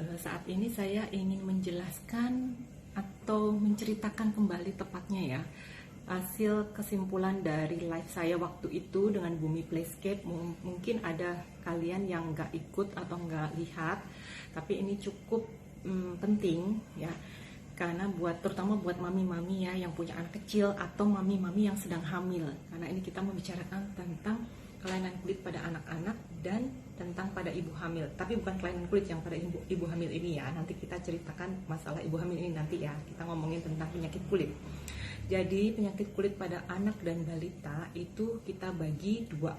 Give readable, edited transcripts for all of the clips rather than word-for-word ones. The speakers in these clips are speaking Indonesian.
Saat ini saya ingin menjelaskan atau menceritakan kembali tepatnya ya, hasil kesimpulan dari live saya waktu itu dengan Bumi Playscape. Mungkin ada kalian yang nggak ikut atau nggak lihat, tapi ini cukup penting ya, karena terutama buat mami-mami ya yang punya anak kecil atau mami-mami yang sedang hamil, karena ini kita membicarakan tentang kelainan kulit pada anak-anak dan tentang pada ibu hamil. Tapi bukan kelainan kulit yang pada ibu hamil ini ya, nanti kita ceritakan masalah ibu hamil ini nanti ya, kita ngomongin tentang penyakit kulit. Jadi penyakit kulit pada anak dan balita itu kita bagi dua,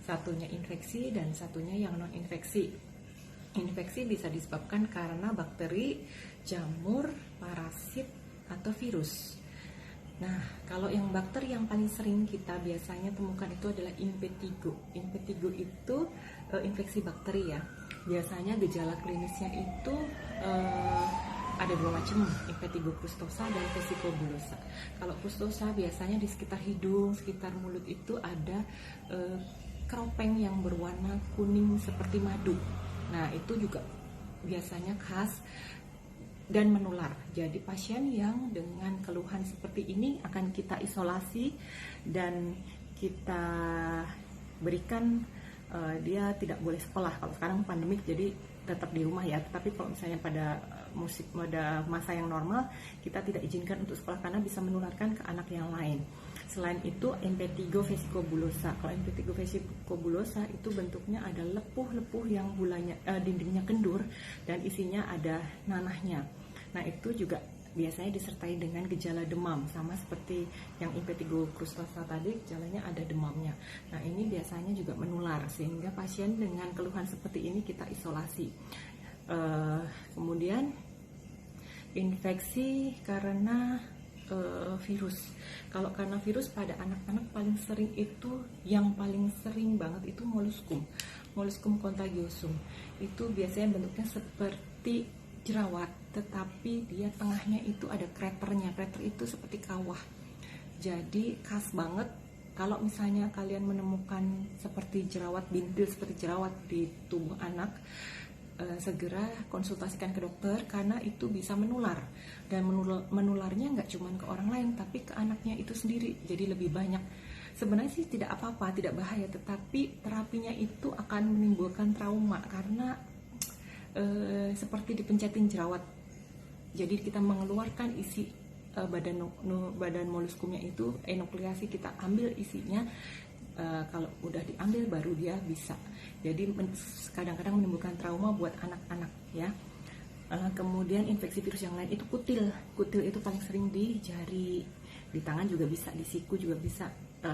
satunya infeksi dan satunya yang non infeksi. Infeksi bisa disebabkan karena bakteri, jamur, parasit, atau virus. Nah, kalau yang bakteri yang paling sering kita biasanya temukan itu adalah impetigo. Impetigo itu infeksi bakteri ya. Biasanya gejala klinisnya itu ada dua macam, impetigo crustosa dan vesicobulosa. Kalau crustosa biasanya di sekitar hidung, sekitar mulut itu ada keropeng yang berwarna kuning seperti madu. Nah, itu juga biasanya khas dan menular. Jadi pasien yang dengan keluhan seperti ini akan kita isolasi dan kita berikan dia tidak boleh sekolah. Kalau sekarang pandemik jadi tetap di rumah ya, tapi kalau misalnya pada masa yang normal kita tidak izinkan untuk sekolah karena bisa menularkan ke anak yang lain. Selain itu impetigo vesicobulosa. Kalau impetigo vesicobulosa itu bentuknya ada lepuh-lepuh yang dindingnya kendur dan isinya ada nanahnya. Nah, itu juga biasanya disertai dengan gejala demam, sama seperti yang impetigo crustosa tadi, gejalanya ada demamnya. Nah, ini biasanya juga menular sehingga pasien dengan keluhan seperti ini kita isolasi. Kemudian infeksi karena virus. Kalau karena virus pada anak-anak paling sering itu, yang paling sering banget itu molluscum contagiosum. Itu biasanya bentuknya seperti jerawat, tetapi dia tengahnya itu ada kraternya. Krater itu seperti kawah. Jadi khas banget kalau misalnya kalian menemukan seperti jerawat bintil, seperti jerawat di tubuh anak, segera konsultasikan ke dokter karena itu bisa menular. Dan menularnya nggak cuma ke orang lain, tapi ke anaknya itu sendiri. Jadi lebih banyak. Sebenarnya sih tidak apa-apa, tidak bahaya, tetapi terapinya itu akan menimbulkan trauma karena seperti dipencetin jerawat. Jadi kita mengeluarkan isi badan molluscumnya itu, enukleasi kita ambil isinya. Kalau udah diambil baru dia bisa. Jadi kadang-kadang menimbulkan trauma buat anak-anak ya. Kemudian infeksi virus yang lain itu kutil. Kutil itu paling sering di jari, di tangan juga bisa, di siku juga bisa.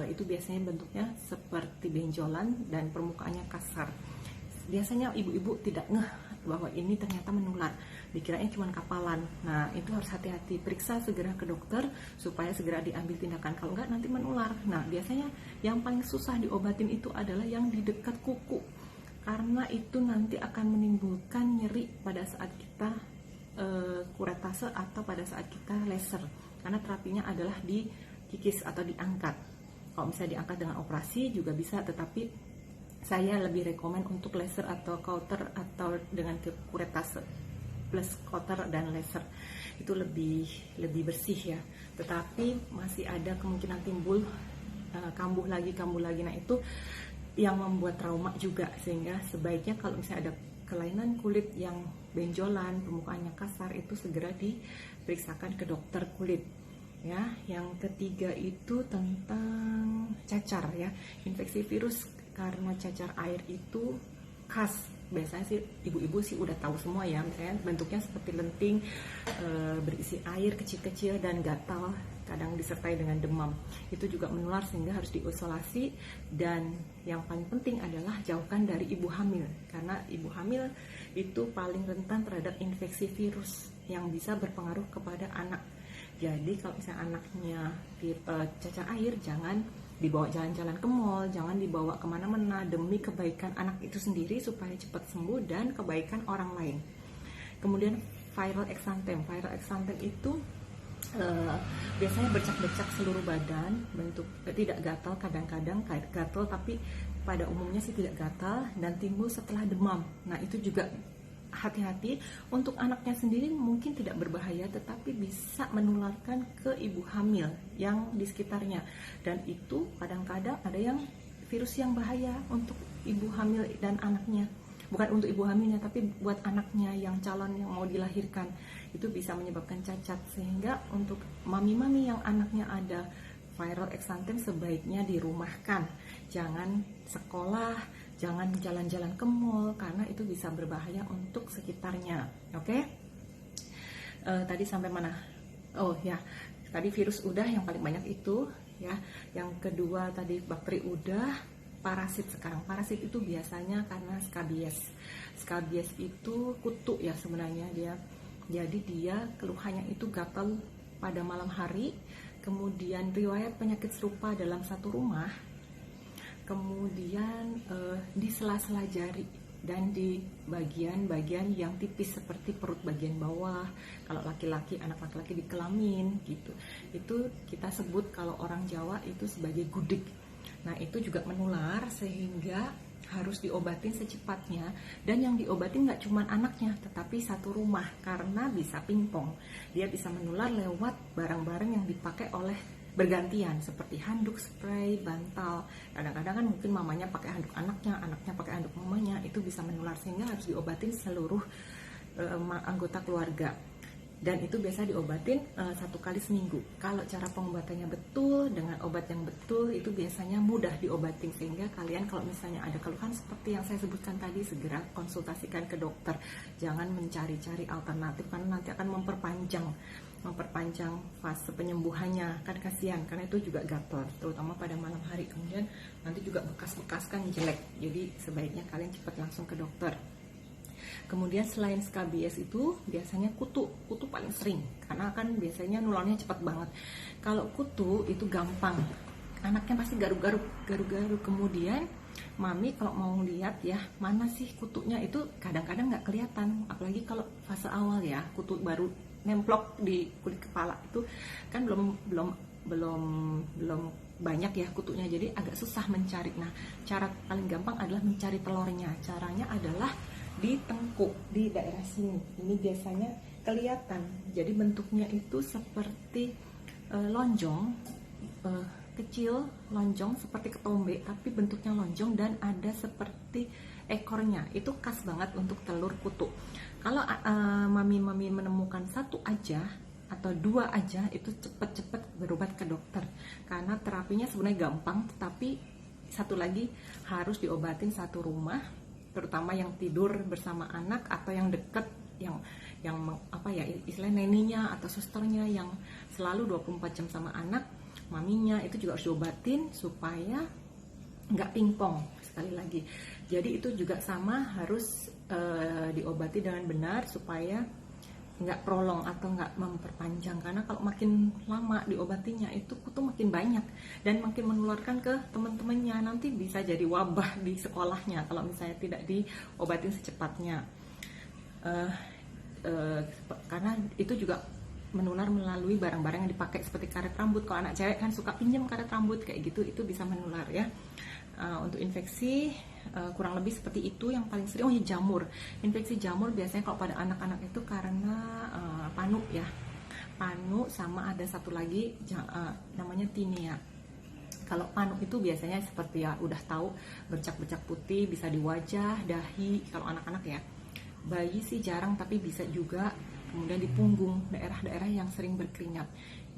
Itu biasanya bentuknya seperti benjolan dan permukaannya kasar. Biasanya ibu-ibu tidak ngeh bahwa ini ternyata menular, dikirain cuma kapalan. Nah, itu harus hati-hati, periksa segera ke dokter supaya segera diambil tindakan, kalau enggak nanti menular. Nah, biasanya yang paling susah diobatin itu adalah yang di dekat kuku, karena itu nanti akan menimbulkan nyeri pada saat kita kuretase atau pada saat kita laser, karena terapinya adalah dikikis atau diangkat. Kalau misalnya diangkat dengan operasi juga bisa, tetapi saya lebih rekomen untuk laser atau kauter atau dengan kuretase plus kauter dan laser. Itu lebih bersih ya. Tetapi masih ada kemungkinan timbul kambuh lagi. Nah, itu yang membuat trauma juga, sehingga sebaiknya kalau misalnya ada kelainan kulit yang benjolan, permukaannya kasar, itu segera diperiksakan ke dokter kulit. Ya, yang ketiga itu tentang cacar ya. Infeksi virus karena cacar air itu khas. Biasanya sih ibu-ibu sih udah tahu semua ya, misalnya bentuknya seperti lenting, berisi air kecil-kecil dan gatal, kadang disertai dengan demam. Itu juga menular sehingga harus diisolasi. Dan yang paling penting adalah jauhkan dari ibu hamil, karena ibu hamil itu paling rentan terhadap infeksi virus yang bisa berpengaruh kepada anak. Jadi kalau misalnya anaknya tipe cacar air, jangan dibawa jalan-jalan ke mall, jangan dibawa kemana-mana, demi kebaikan anak itu sendiri supaya cepat sembuh dan kebaikan orang lain. Kemudian viral exanthem itu biasanya bercak-bercak seluruh badan, bentuk tidak gatal, kadang-kadang gatal tapi pada umumnya sih tidak gatal dan timbul setelah demam. Nah, itu juga hati-hati. Untuk anaknya sendiri mungkin tidak berbahaya, tetapi bisa menularkan ke ibu hamil yang di sekitarnya. Dan itu kadang-kadang ada yang virus yang bahaya untuk ibu hamil dan anaknya. Bukan untuk ibu hamilnya, tapi buat anaknya yang calon yang mau dilahirkan. Itu bisa menyebabkan cacat. Sehingga untuk mami-mami yang anaknya ada viral exanthem sebaiknya dirumahkan. Jangan sekolah, jangan jalan-jalan ke mall, karena itu bisa berbahaya untuk sekitarnya. Oke? Tadi sampai mana? Oh ya, tadi virus udah yang paling banyak itu ya. Yang kedua tadi bakteri udah. Parasit sekarang. Parasit itu biasanya karena skabies. Skabies itu kutu ya sebenarnya dia. Jadi dia keluhannya itu gatal pada malam hari, kemudian riwayat penyakit serupa dalam satu rumah, kemudian di sela-sela jari dan di bagian-bagian yang tipis seperti perut bagian bawah. Kalau laki-laki, anak laki-laki di kelamin gitu. Itu kita sebut kalau orang Jawa itu sebagai gudik. Nah itu juga menular sehingga harus diobatin secepatnya. Dan yang diobatin nggak cuma anaknya, tetapi satu rumah, karena bisa pingpong. Dia bisa menular lewat barang-barang yang dipakai oleh bergantian, seperti handuk, spray, bantal. Kadang-kadang kan mungkin mamanya pakai handuk anaknya pakai handuk mamanya. Itu bisa menular sehingga harus diobatin seluruh anggota keluarga. Dan itu biasa diobatin 1 kali seminggu. Kalau cara pengobatannya betul, dengan obat yang betul, itu biasanya mudah diobatin. Sehingga kalian kalau misalnya ada keluhan seperti yang saya sebutkan tadi, segera konsultasikan ke dokter. Jangan mencari-cari alternatif, karena nanti akan memperpanjang fase penyembuhannya. Kan kasihan, karena itu juga gatal, terutama pada malam hari. Kemudian nanti juga bekas-bekas kan jelek. Jadi sebaiknya kalian cepat langsung ke dokter. Kemudian selain skabies itu biasanya kutu paling sering, karena kan biasanya nularnya cepat banget. Kalau kutu itu gampang, anaknya pasti garuk-garuk. Kemudian mami kalau mau lihat ya mana sih kutunya, itu kadang-kadang nggak kelihatan, apalagi kalau fase awal ya, kutu baru nemplok di kulit kepala itu kan belum banyak ya kutunya, jadi agak susah mencari. Nah cara paling gampang adalah mencari telurnya. Caranya adalah di tengkuk, di daerah sini. Ini biasanya kelihatan. Jadi bentuknya itu seperti lonjong, kecil, lonjong seperti ketombe, tapi bentuknya lonjong dan ada seperti ekornya. Itu khas banget untuk telur kutu. Kalau mami-mami menemukan 1 aja atau 2 aja, itu cepet-cepet berobat ke dokter. Karena terapinya sebenarnya gampang, tetapi satu lagi harus diobatin satu rumah, terutama yang tidur bersama anak atau yang deket, yang apa ya istilahnya neninya atau susternya yang selalu 24 jam sama anak, maminya itu juga harus diobatin supaya nggak pingpong sekali lagi. Jadi itu juga sama, harus diobati dengan benar supaya nggak prolong atau nggak memperpanjang, karena kalau makin lama diobatinya itu kutu makin banyak dan makin menularkan ke teman-temannya, nanti bisa jadi wabah di sekolahnya kalau misalnya tidak diobatin secepatnya. Karena itu juga menular melalui barang-barang yang dipakai seperti karet rambut. Kalau anak cewek kan suka pinjam karet rambut kayak gitu, itu bisa menular ya. Untuk infeksi kurang lebih seperti itu yang paling sering. Oh ya, jamur. Infeksi jamur biasanya kalau pada anak-anak itu karena panu ya. Panu sama ada satu lagi namanya tinea. Kalau panu itu biasanya seperti ya udah tahu, bercak-bercak putih bisa di wajah, dahi kalau anak-anak ya. Bayi sih jarang, tapi bisa juga. Kemudian di punggung, daerah-daerah yang sering berkeringat.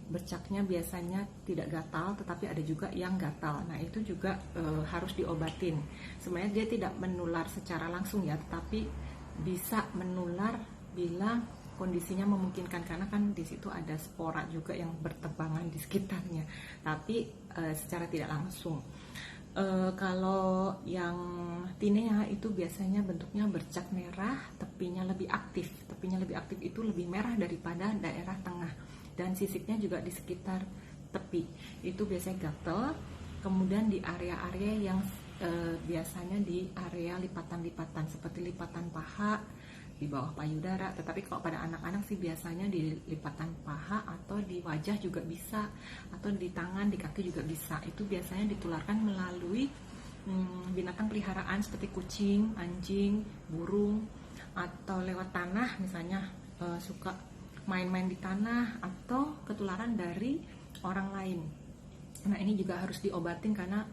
Bercaknya biasanya tidak gatal, tetapi ada juga yang gatal. Nah itu juga harus diobatin. Sebenarnya dia tidak menular secara langsung ya, tetapi bisa menular bila kondisinya memungkinkan, karena kan di situ ada spora juga yang bertebangan di sekitarnya, tapi secara tidak langsung. Kalau yang tinea itu biasanya bentuknya bercak merah, tepinya lebih aktif. Tepinya lebih aktif itu lebih merah daripada daerah tengah, dan sisiknya juga di sekitar tepi. Itu biasanya gatal. Kemudian di area-area yang biasanya di area lipatan-lipatan seperti lipatan paha, di bawah payudara. Tetapi kalau pada anak-anak sih biasanya di lipatan paha atau di wajah juga bisa, atau di tangan, di kaki juga bisa. Itu biasanya ditularkan melalui binatang peliharaan seperti kucing, anjing, burung, atau lewat tanah misalnya, suka main-main di tanah atau ketularan dari orang lain. Nah ini juga harus diobatin karena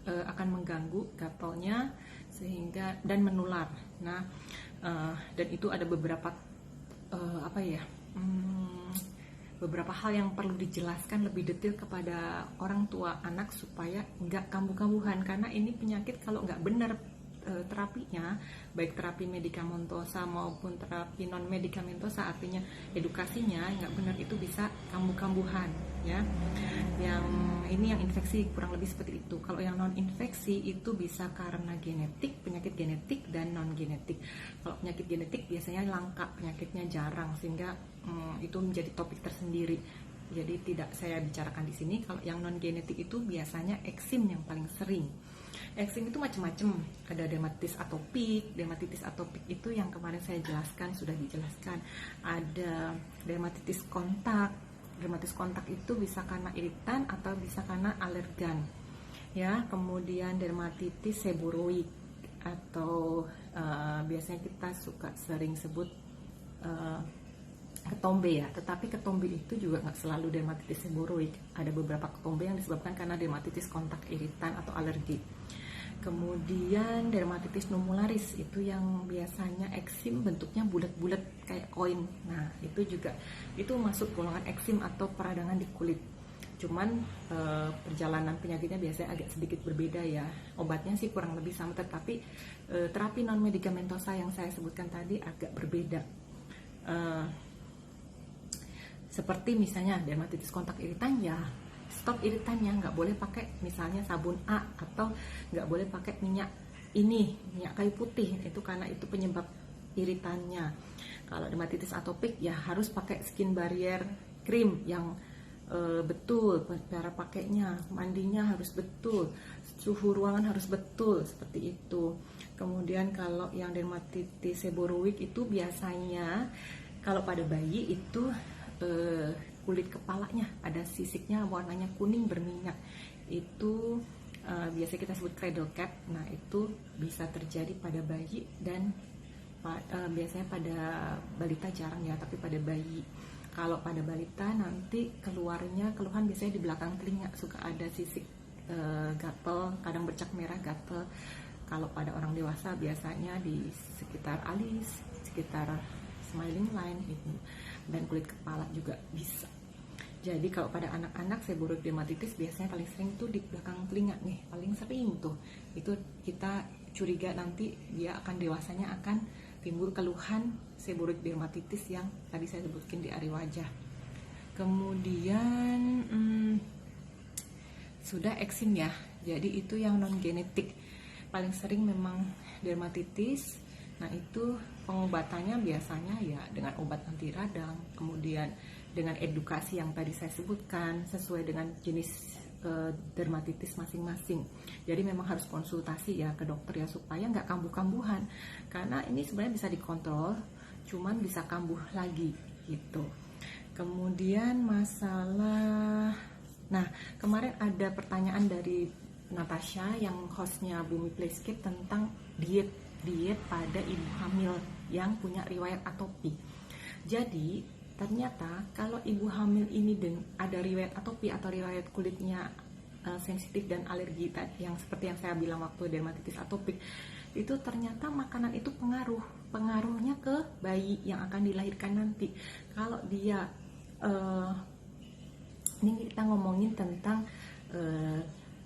akan mengganggu gatalnya sehingga dan menular. Nah dan itu ada beberapa beberapa hal yang perlu dijelaskan lebih detail kepada orang tua anak supaya nggak kambuh-kambuhan, karena ini penyakit kalau nggak benar terapinya, baik terapi medikamentosa maupun terapi non medikamentosa, artinya edukasinya nggak benar, itu bisa kambuh-kambuhan ya. Yang ini yang infeksi kurang lebih seperti itu. Kalau yang non infeksi itu bisa karena genetik, penyakit genetik dan non genetik. Kalau penyakit genetik biasanya langka, penyakitnya jarang, sehingga itu menjadi topik tersendiri. Jadi tidak saya bicarakan di sini. Kalau yang non genetik itu biasanya eksim yang paling sering. Eksim itu macam-macam, ada dermatitis atopik. Dermatitis atopik itu yang kemarin saya jelaskan, sudah dijelaskan. Ada dermatitis kontak. Dermatitis kontak itu bisa karena iritan atau bisa karena alergan. Ya, kemudian dermatitis seboroid atau biasanya kita suka sering sebut ketombe ya, tetapi ketombe itu juga nggak selalu dermatitis seboroid. Ada beberapa ketombe yang disebabkan karena dermatitis kontak, iritan atau alergi. Kemudian dermatitis numularis itu yang biasanya eksim bentuknya bulat-bulat kayak koin. Nah itu juga itu masuk golongan eksim atau peradangan di kulit. Cuman perjalanan penyakitnya biasanya agak sedikit berbeda ya. Obatnya sih kurang lebih sama, tetapi terapi non medikamentosa yang saya sebutkan tadi agak berbeda. Seperti misalnya dermatitis kontak iritan ya, stop iritannya, nggak boleh pakai misalnya sabun A atau nggak boleh pakai minyak kayu putih, itu karena itu penyebab iritannya. Kalau dermatitis atopik ya harus pakai skin barrier cream yang betul, cara pakainya, mandinya harus betul, suhu ruangan harus betul, seperti itu. Kemudian kalau yang dermatitis seboroid itu biasanya kalau pada bayi itu kulit kepalanya ada sisiknya warnanya kuning berminyak, itu biasa kita sebut cradle cap. Nah itu bisa terjadi pada bayi dan biasanya pada balita jarang ya, tapi pada bayi. Kalau pada balita nanti keluarnya keluhan biasanya di belakang telinga, suka ada sisik gatel, kadang bercak merah gatel. Kalau pada orang dewasa biasanya di sekitar alis, sekitar smiling line itu, dan kulit kepala juga bisa. Jadi kalau pada anak-anak seboroid dermatitis biasanya paling sering tuh di belakang telinga nih, paling sering tuh. Itu kita curiga nanti dia akan dewasanya akan timbul keluhan seboroid dermatitis yang tadi saya sebutkan di area wajah. Kemudian sudah eksim ya. Jadi itu yang non genetik. Paling sering memang dermatitis. Nah itu pengobatannya biasanya ya dengan obat anti radang, kemudian dengan edukasi yang tadi saya sebutkan sesuai dengan jenis dermatitis masing-masing. Jadi memang harus konsultasi ya ke dokter ya supaya nggak kambuh-kambuhan, karena ini sebenarnya bisa dikontrol, cuman bisa kambuh lagi gitu. Kemudian masalah, nah kemarin ada pertanyaan dari Natasha yang hostnya Bumi Playscape tentang diet pada ibu hamil yang punya riwayat atopi. Jadi ternyata kalau ibu hamil ini ada riwayat atopi atau riwayat kulitnya sensitif dan alergi yang seperti yang saya bilang waktu dermatitis atopik, itu ternyata makanan itu pengaruhnya ke bayi yang akan dilahirkan nanti. Kalau dia ini kita ngomongin tentang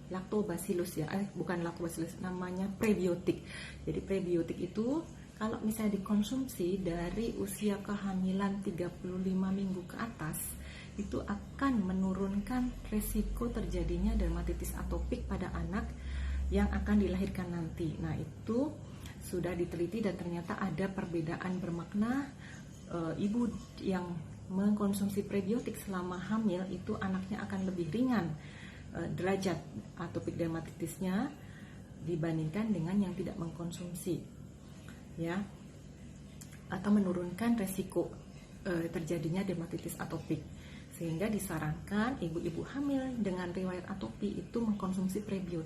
lactobacillus ya, bukan lactobacillus, namanya prebiotik. Jadi prebiotik itu kalau misalnya dikonsumsi dari usia kehamilan 35 minggu ke atas, itu akan menurunkan resiko terjadinya dermatitis atopik pada anak yang akan dilahirkan nanti. Nah itu sudah diteliti dan ternyata ada perbedaan bermakna. Ibu yang mengkonsumsi prebiotik selama hamil itu anaknya akan lebih ringan derajat atopik dermatitisnya dibandingkan dengan yang tidak mengkonsumsi ya, atau menurunkan resiko terjadinya dermatitis atopik, sehingga disarankan ibu-ibu hamil dengan riwayat atopi itu mengkonsumsi prebiotik.